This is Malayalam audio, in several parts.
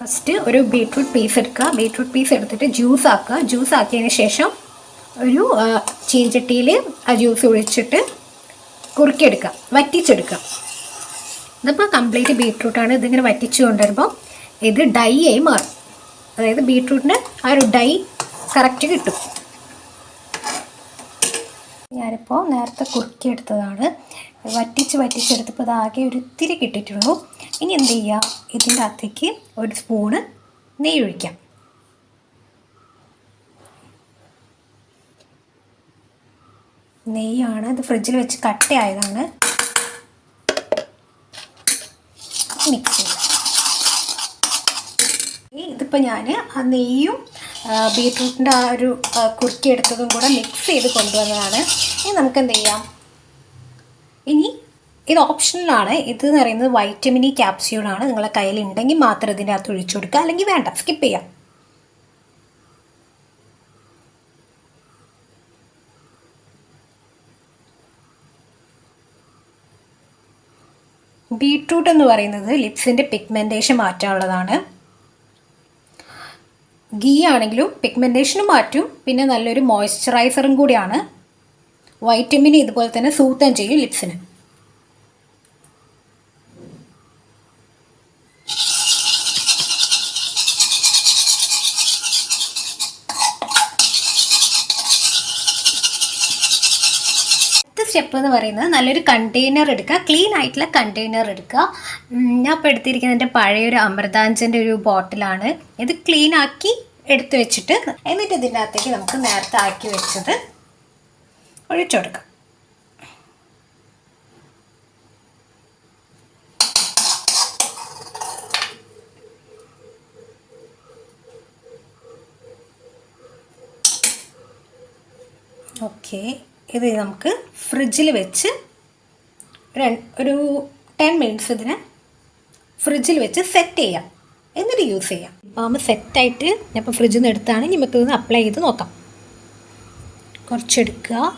ഫസ്റ്റ് ഒരു ബീട്രൂട്ട് പീസ് എടുക്കുക. ബീട്രൂട്ട് പീസ് എടുത്തിട്ട് ജ്യൂസ് ആക്കുക. ജ്യൂസ് ആക്കിയതിന് ശേഷം ഒരു ചീഞ്ചട്ടിയിൽ ആ ജ്യൂസ് ഒഴിച്ചിട്ട് കുറുക്കിയെടുക്കുക, വറ്റിച്ചെടുക്കുക. ഇതിപ്പോൾ കംപ്ലീറ്റ് ബീട്രൂട്ടാണ്. ഇതിങ്ങനെ വറ്റിച്ചു കൊണ്ടുവരുമ്പോൾ ഇത് ഡൈ ആയി മാറും. അതായത് ബീട്രൂട്ടിന് ആ ഒരു ഡൈ കറക്റ്റ് കിട്ടും. ഞാനിപ്പോൾ നേരത്തെ കുറുക്കിയെടുത്തതാണ്. വറ്റിച്ചെടുത്തപ്പോൾ അതാകെ ഒരു ഇത്തിരി കിട്ടിയിട്ടുള്ളൂ. ഇനി എന്ത് ചെയ്യുക, ഇതിൻ്റെ അകത്തേക്ക് ഒരു സ്പൂണ് നെയ്യ് ഒഴിക്കാം. നെയ്യാണ്, ഇത് ഫ്രിഡ്ജിൽ വെച്ച് കട്ടയായതാണ്. മിക്സ് ചെയ്യാം. ഇതിപ്പോൾ ഞാൻ ആ നെയ്യും ബീട്രൂട്ടിൻ്റെ ആ ഒരു കുറുക്കിയെടുത്തതും കൂടെ മിക്സ് ചെയ്ത് കൊണ്ടുവന്നതാണ്. ഇനി നമുക്ക് എന്ത് ചെയ്യാം, ഇനി ഇത് ഓപ്ഷണലാണ്. ഇത് എന്ന് പറയുന്നത് വൈറ്റമിൻ ഇ ക്യാപ്സ്യൂളാണ്. നിങ്ങളുടെ കയ്യിൽ ഉണ്ടെങ്കിൽ മാത്രം ഇതിൻ്റെ അകത്ത് ഒഴിച്ചു കൊടുക്കുക, അല്ലെങ്കിൽ വേണ്ട, സ്കിപ്പ് ചെയ്യാം. ബീട്രൂട്ട് എന്ന് പറയുന്നത് ലിപ്സിൻ്റെ പിഗ്മെൻറ്റേഷൻ മാറ്റാനുള്ളതാണ്. ഗീ ആണെങ്കിലും പിഗ്മെൻറ്റേഷനും മാറ്റും, പിന്നെ നല്ലൊരു മോയ്സ്ചറൈസറും കൂടിയാണ്. വൈറ്റമിൻ ഇതുപോലെ തന്നെ സൂത്തം ചെയ്യും ലിപ്സിന്. സ്റ്റെപ്പ് എന്ന് പറയുന്നത് നല്ലൊരു കണ്ടെയ്നർ എടുക്കുക, ക്ലീൻ ആയിട്ടുള്ള കണ്ടെയ്നർ എടുക്കുക. ഞാൻ ഇപ്പോൾ എടുത്തിരിക്കുന്നത് എൻ്റെ പഴയൊരു അമൃതാഞ്ജൻ്റെ ഒരു ബോട്ടിലാണ്. ഇത് ക്ലീൻ ആക്കി എടുത്ത് വെച്ചിട്ട് എന്നിട്ട് ഇതിൻ്റെ അകത്തേക്ക് നമുക്ക് നേരത്തെ ആക്കി വെച്ചത് ഒഴിച്ചു കൊടുക്കാം. ഓക്കെ, ഇത് നമുക്ക് ഫ്രിഡ്ജിൽ വെച്ച് ഒരു 10 മിനിറ്റ്സ് ഇതിനെ ഫ്രിഡ്ജിൽ വെച്ച് സെറ്റ് ചെയ്യാം, എന്നിട്ട് യൂസ് ചെയ്യാം. ഇപ്പം സെറ്റായിട്ട് ഞാൻ ഇപ്പോൾ ഫ്രിഡ്ജിൽ നിന്ന് എടുത്താണ്. നമുക്ക് ഇതൊന്ന് അപ്ലൈ ചെയ്ത് നോക്കാം. കുറച്ചെടുക്കുക.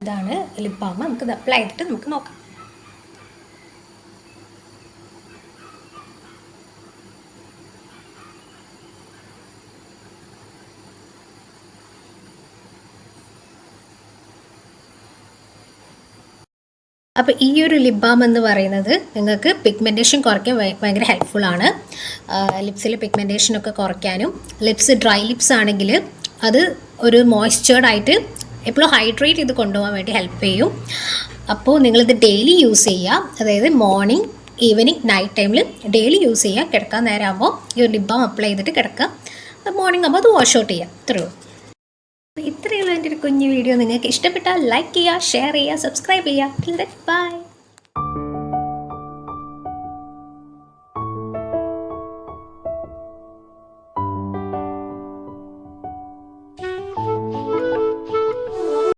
ഇതാണ് ലിപ് ബാം. നമുക്കിത് അപ്ലൈ ചെയ്തിട്ട് നമുക്ക് നോക്കാം. അപ്പോൾ ഈ ഒരു ലിപ് ബാം എന്ന് പറയുന്നത് നിങ്ങൾക്ക് പിഗ്മെൻറ്റേഷൻ കുറയ്ക്കാൻ ഭയങ്കര ഹെൽപ്ഫുള്ളാണ്. ലിപ്സിൽ പിഗ്മെൻറ്റേഷനൊക്കെ കുറയ്ക്കാനും, ലിപ്സ് ഡ്രൈ ലിപ്സ് ആണെങ്കിൽ അത് ഒരു മോയ്സ്ചേർഡായിട്ട് എപ്പോഴും ഹൈഡ്രേറ്റ് ചെയ്ത് കൊണ്ടുപോകാൻ വേണ്ടി ഹെൽപ്പ് ചെയ്യും. അപ്പോൾ നിങ്ങളിത് ഡെയിലി യൂസ് ചെയ്യുക. അതായത് മോർണിംഗ്, ഈവനിങ്, നൈറ്റ് ടൈമിൽ ഡെയിലി യൂസ് ചെയ്യുക. കിടക്കാൻ നേരം ആകുമ്പോൾ ഈ ഒരു ലിപ് ബാം അപ്ലൈ ചെയ്തിട്ട് കിടക്കുക. മോർണിംഗ് ആകുമ്പോൾ അത് വാഷ് ഔട്ട് ചെയ്യുക. ഇത്രയേ ഉള്ളൂ. ഇത്രയുള്ള എൻ്റെ ഒരു കുഞ്ഞു വീഡിയോ നിങ്ങൾക്ക് ഇഷ്ടപ്പെട്ടാൽ ലൈക്ക് ചെയ്യുക, ഷെയർ ചെയ്യുക, സബ്സ്ക്രൈബ് ചെയ്യുക. ബൈ.